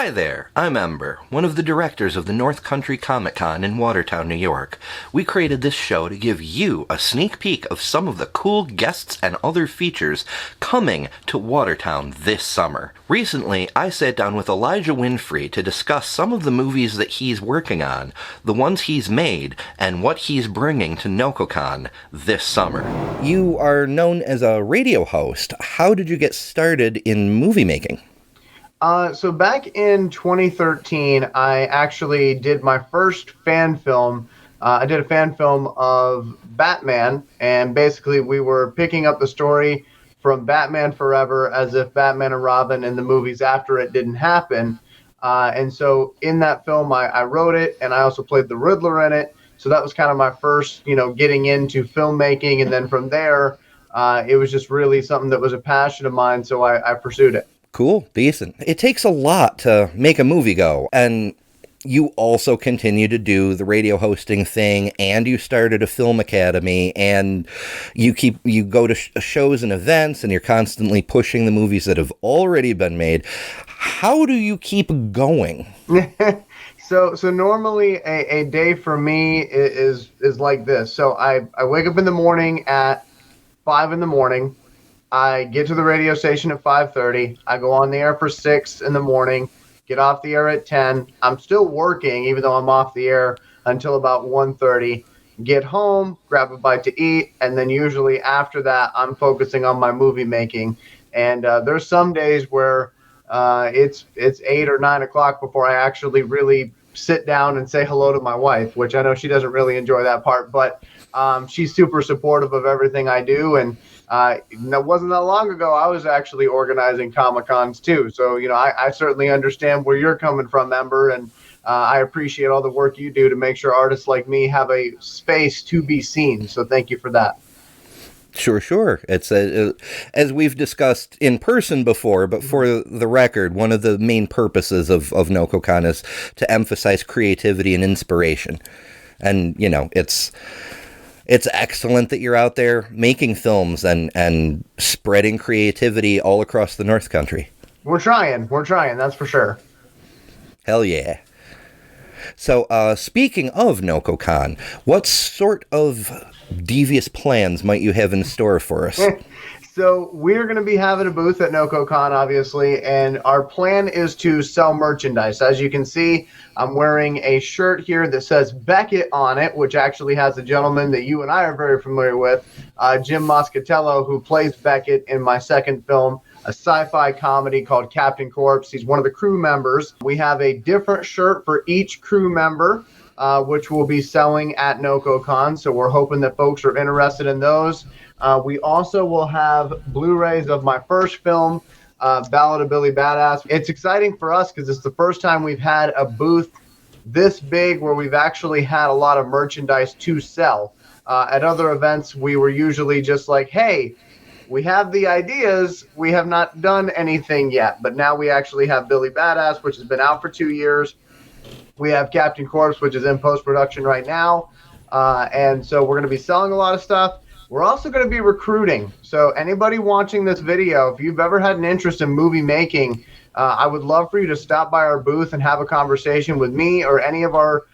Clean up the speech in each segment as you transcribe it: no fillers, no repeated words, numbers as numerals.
Hi there, I'm Ember, one of the directors of the North Country Comic Con in Watertown, New York. We created this show to give you a sneak peek of some of the cool guests and other features coming to Watertown this summer. Recently, I sat down with Elijah Winfrey to discuss some of the movies that he's working on, the ones he's made, and what he's bringing to Nococon this summer. You are known as a radio host. How did you get started in movie making? So back in 2013, I actually did my first fan film. I did a fan film of Batman, and basically we were picking up the story from Batman Forever as if Batman and Robin in the movies after it didn't happen. And so in that film, I wrote it, and I also played the Riddler in it. So that was kind of my first, getting into filmmaking. And then from there, it was just really something that was a passion of mine, so I pursued it. Cool, decent. It takes a lot to make a movie go, and you also continue to do the radio hosting thing, and you started a film academy, and you go to shows and events, and you're constantly pushing the movies that have already been made. How do you keep going? So normally a day for me is like this. So I wake up in the morning at 5 in the morning. I get to the radio station at 5:30. I go on the air for 6 in the morning, get off the air at 10. I'm still working, even though I'm off the air, until about 1:30. Get home, grab a bite to eat, and then usually after that, I'm focusing on my movie making. And there's some days where it's 8 or 9 o'clock before I actually really sit down and say hello to my wife, which I know she doesn't really enjoy that part, but she's super supportive of everything I do. And it wasn't that long ago, I was actually organizing Comic-Cons too. So, I certainly understand where you're coming from, Ember, and I appreciate all the work you do to make sure artists like me have a space to be seen. So thank you for that. Sure. It's as we've discussed in person before, but for the record, one of the main purposes of Nococon is to emphasize creativity and inspiration. And, it's excellent that you're out there making films and spreading creativity all across the North Country. We're trying, that's for sure. Hell yeah. So, speaking of Nococon, what sort of devious plans might you have in store for us? So we're going to be having a booth at Nococon, obviously, and our plan is to sell merchandise. As you can see, I'm wearing a shirt here that says Beckett on it, which actually has a gentleman that you and I are very familiar with, Jim Moscatello, who plays Beckett in my second film, a sci-fi comedy called Captain Corpse. He's one of the crew members. We have a different shirt for each crew member, which we'll be selling at Nococon, so we're hoping that folks are interested in those. We also will have Blu-rays of my first film, Ballad of Billy Badass. It's exciting for us because it's the first time we've had a booth this big where we've actually had a lot of merchandise to sell. At other events, we were usually just like, hey, we have the ideas, we have not done anything yet. But now we actually have Billy Badass, which has been out for 2 years. We have Captain Corpse, which is in post-production right now. And so we're going to be selling a lot of stuff. We're also going to be recruiting. So anybody watching this video, if you've ever had an interest in movie making, I would love for you to stop by our booth and have a conversation with me or any of our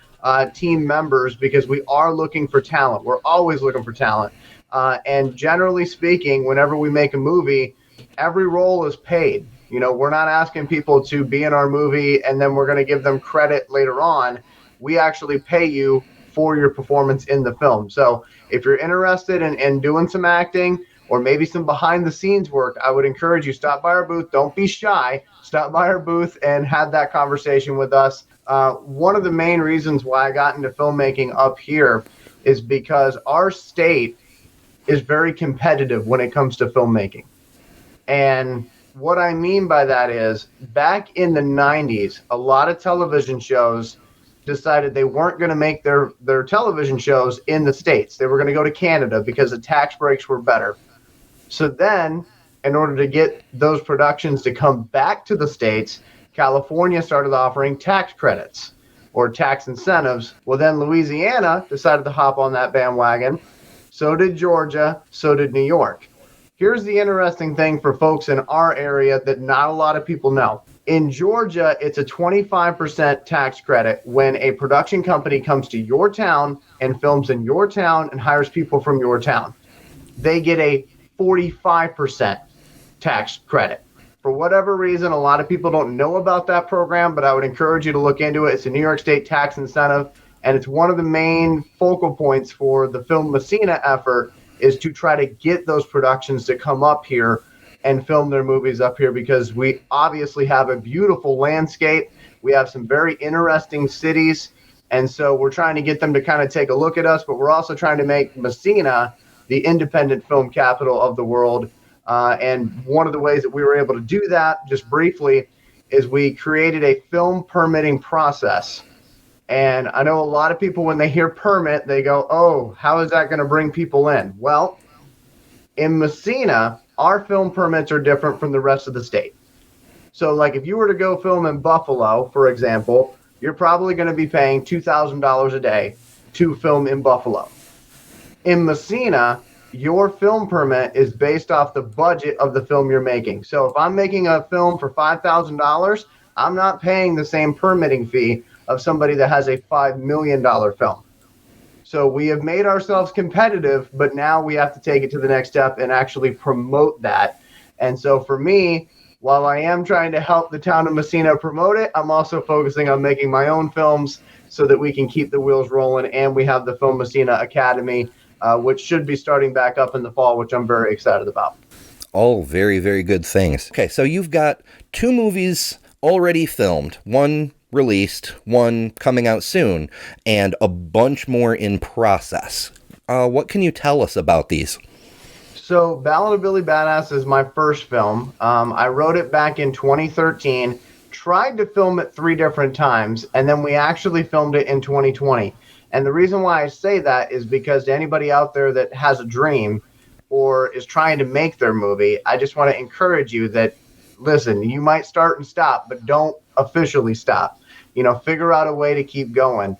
team members, because we are looking for talent. We're always looking for talent. And generally speaking, whenever we make a movie, every role is paid. We're not asking people to be in our movie and then we're going to give them credit later on. We actually pay you for your performance in the film. So if you're interested in doing some acting or maybe some behind the scenes work, I would encourage you, stop by our booth. Don't be shy. Stop by our booth and have that conversation with us. One of the main reasons why I got into filmmaking up here is because our state is very competitive when it comes to filmmaking. And what I mean by that is, back in the 90s, a lot of television shows decided they weren't going to make their television shows in the States. They were going to go to Canada because the tax breaks were better. So then, in order to get those productions to come back to the States, California started offering tax credits or tax incentives. Well, then Louisiana decided to hop on that bandwagon. So did Georgia. So did New York. Here's the interesting thing for folks in our area that not a lot of people know. In Georgia, it's a 25% tax credit when a production company comes to your town and films in your town and hires people from your town. They get a 45% tax credit. For whatever reason, a lot of people don't know about that program, but I would encourage you to look into it. It's a New York State tax incentive, and it's one of the main focal points for the Film Messina effort is to try to get those productions to come up here and film their movies up here because we obviously have a beautiful landscape. We have some very interesting cities, and so we're trying to get them to kind of take a look at us, but we're also trying to make Messina the independent film capital of the world. And one of the ways that we were able to do that, just briefly, is we created a film permitting process. And I know a lot of people, when they hear permit, they go, oh, how is that going to bring people in? Well, in Messina, our film permits are different from the rest of the state. So, like, if you were to go film in Buffalo, for example, you're probably going to be paying $2,000 a day to film in Buffalo. In Messina, your film permit is based off the budget of the film you're making. So if I'm making a film for $5,000, I'm not paying the same permitting fee of somebody that has a $5 million film. So we have made ourselves competitive, but now we have to take it to the next step and actually promote that. And so for me, while I am trying to help the town of Messina promote it, I'm also focusing on making my own films so that we can keep the wheels rolling. And we have the Film Messina Academy, which should be starting back up in the fall, which I'm very excited about. All very, very good things. Okay, so you've got 2 movies already filmed, one released, one coming out soon, and a bunch more in process. What can you tell us about these? So Ballad of Billy Badass is my first film. I wrote it back in 2013, tried to film it 3 different times, and then we actually filmed it in 2020. And the reason why I say that is because to anybody out there that has a dream or is trying to make their movie, I just want to encourage you that, listen, you might start and stop, but don't officially stop. Figure out a way to keep going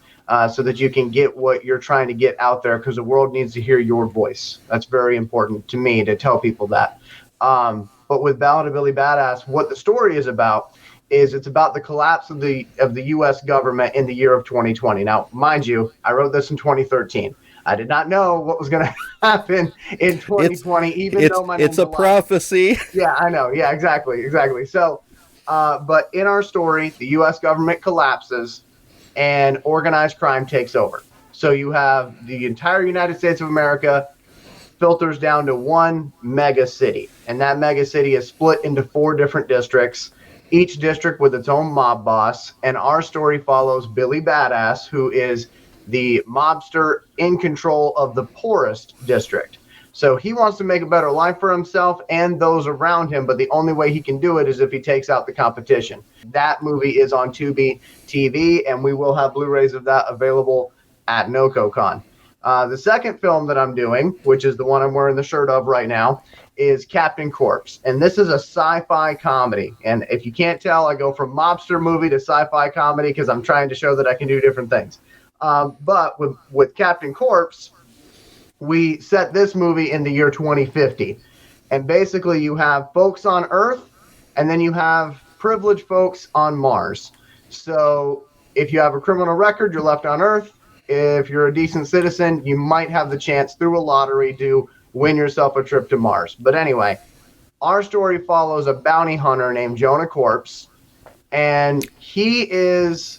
so that you can get what you're trying to get out there, because the world needs to hear your voice. That's very important to me to tell people that. But with Ballad of Billy Badass, what the story is about is it's about the collapse of the U.S. government in the year of 2020. Now, mind you, I wrote this in 2013. I did not know what was going to happen in 2020, it's a prophecy. Yeah, I know. Yeah, exactly. So, but in our story, the U.S. government collapses and organized crime takes over. So you have the entire United States of America filters down to one mega city, and that mega city is split into 4 different districts, each district with its own mob boss. And our story follows Billy Badass, who is the mobster in control of the poorest district. So he wants to make a better life for himself and those around him, but the only way he can do it is if he takes out the competition. That movie is on Tubi TV, and we will have Blu-rays of that available at Nococon. The second film that I'm doing, which is the one I'm wearing the shirt of right now, is Captain Corpse. And this is a sci-fi comedy. And if you can't tell, I go from mobster movie to sci-fi comedy because I'm trying to show that I can do different things. But with Captain Corpse, we set this movie in the year 2050. And basically you have folks on Earth, and then you have privileged folks on Mars. So if you have a criminal record, you're left on Earth. If you're a decent citizen, you might have the chance through a lottery to win yourself a trip to Mars. But anyway, our story follows a bounty hunter named Jonah Corpse, and he is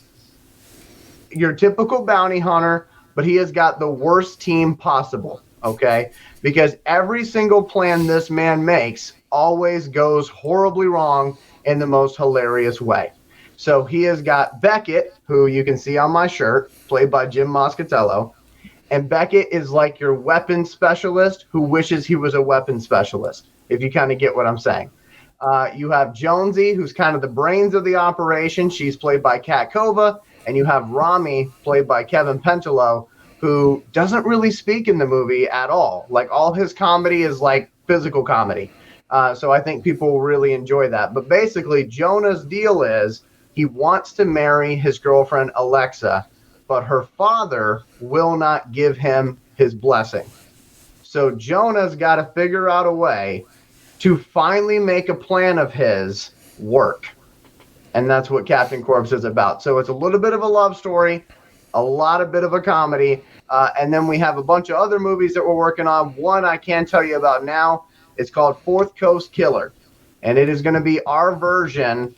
your typical bounty hunter, but he has got the worst team possible, okay? Because every single plan this man makes always goes horribly wrong in the most hilarious way. So he has got Beckett, who you can see on my shirt, played by Jim Moscatello. And Beckett is like your weapons specialist who wishes he was a weapons specialist, if you kind of get what I'm saying. You have Jonesy, who's kind of the brains of the operation. She's played by Kat Kova. And you have Rami, played by Kevin Pentelow, who doesn't really speak in the movie at all. Like, all his comedy is like physical comedy. So I think people will really enjoy that. But basically, Jonah's deal is he wants to marry his girlfriend, Alexa, but her father will not give him his blessing. So Jonah's got to figure out a way to finally make a plan of his work. and that's what Captain Corpse is about. So it's a little bit of a love story, a bit of a comedy, and then we have a bunch of other movies that we're working on. One I can tell you about now. It's called Fourth Coast Killer, and it is going to be our version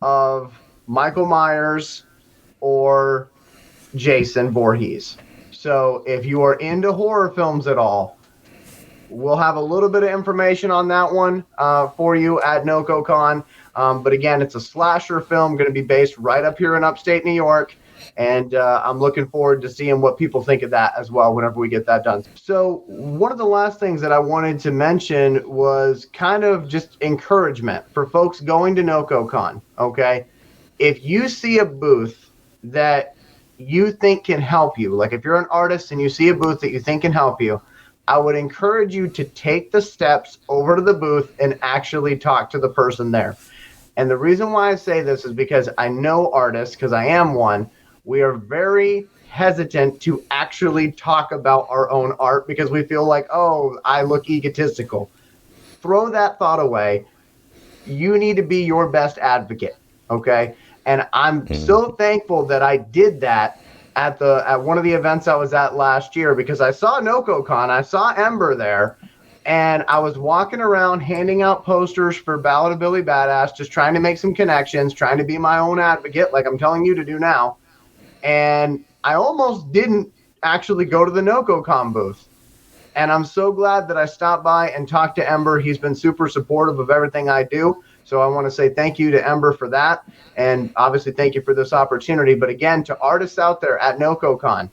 of Michael Myers or Jason Voorhees. So if you are into horror films at all, we'll have a little bit of information on that one for you at Nococon. But again, it's a slasher film going to be based right up here in upstate New York. And I'm looking forward to seeing what people think of that as well whenever we get that done. So one of the last things that I wanted to mention was kind of just encouragement for folks going to Nococon, okay? If you see a booth that you think can help you, like if you're an artist and you see a booth that you think can help you, I would encourage you to take the steps over to the booth and actually talk to the person there. And the reason why I say this is because I know artists, because I am one, we are very hesitant to actually talk about our own art because we feel like, oh, I look egotistical. Throw that thought away. You need to be your best advocate, okay? And I'm so thankful that I did that at one of the events I was at last year, because I saw Nococon, I saw Ember there, and I was walking around handing out posters for Ballad of Billy Badass, just trying to make some connections, trying to be my own advocate like I'm telling you to do now. And I almost didn't actually go to the Nococon booth. And I'm so glad that I stopped by and talked to Ember. He's been super supportive of everything I do. So I want to say thank you to Ember for that. And obviously thank you for this opportunity. But again, to artists out there at Nococon,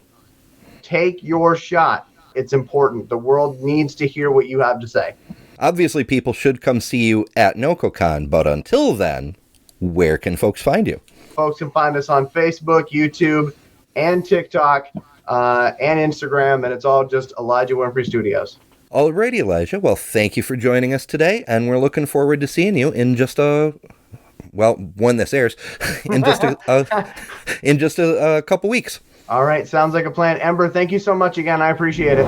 take your shot. It's important. The world needs to hear what you have to say. Obviously, people should come see you at Nococon, but until then, where can folks find you? Folks can find us on Facebook, YouTube, and TikTok, and Instagram, and it's all just Elijah Winfrey Studios. Alrighty, Elijah. Well, thank you for joining us today, and we're looking forward to seeing you in when this airs, in just a couple weeks. All right, sounds like a plan. Ember, thank you so much again. I appreciate it.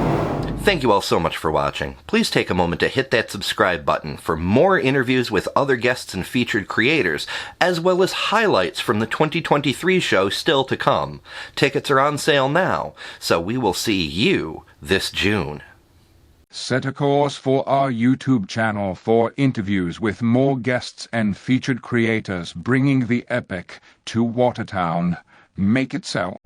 Thank you all so much for watching. Please take a moment to hit that subscribe button for more interviews with other guests and featured creators, as well as highlights from the 2023 show still to come. Tickets are on sale now, so we will see you this June. Set a course for our YouTube channel for interviews with more guests and featured creators bringing the epic to Watertown. Make it so.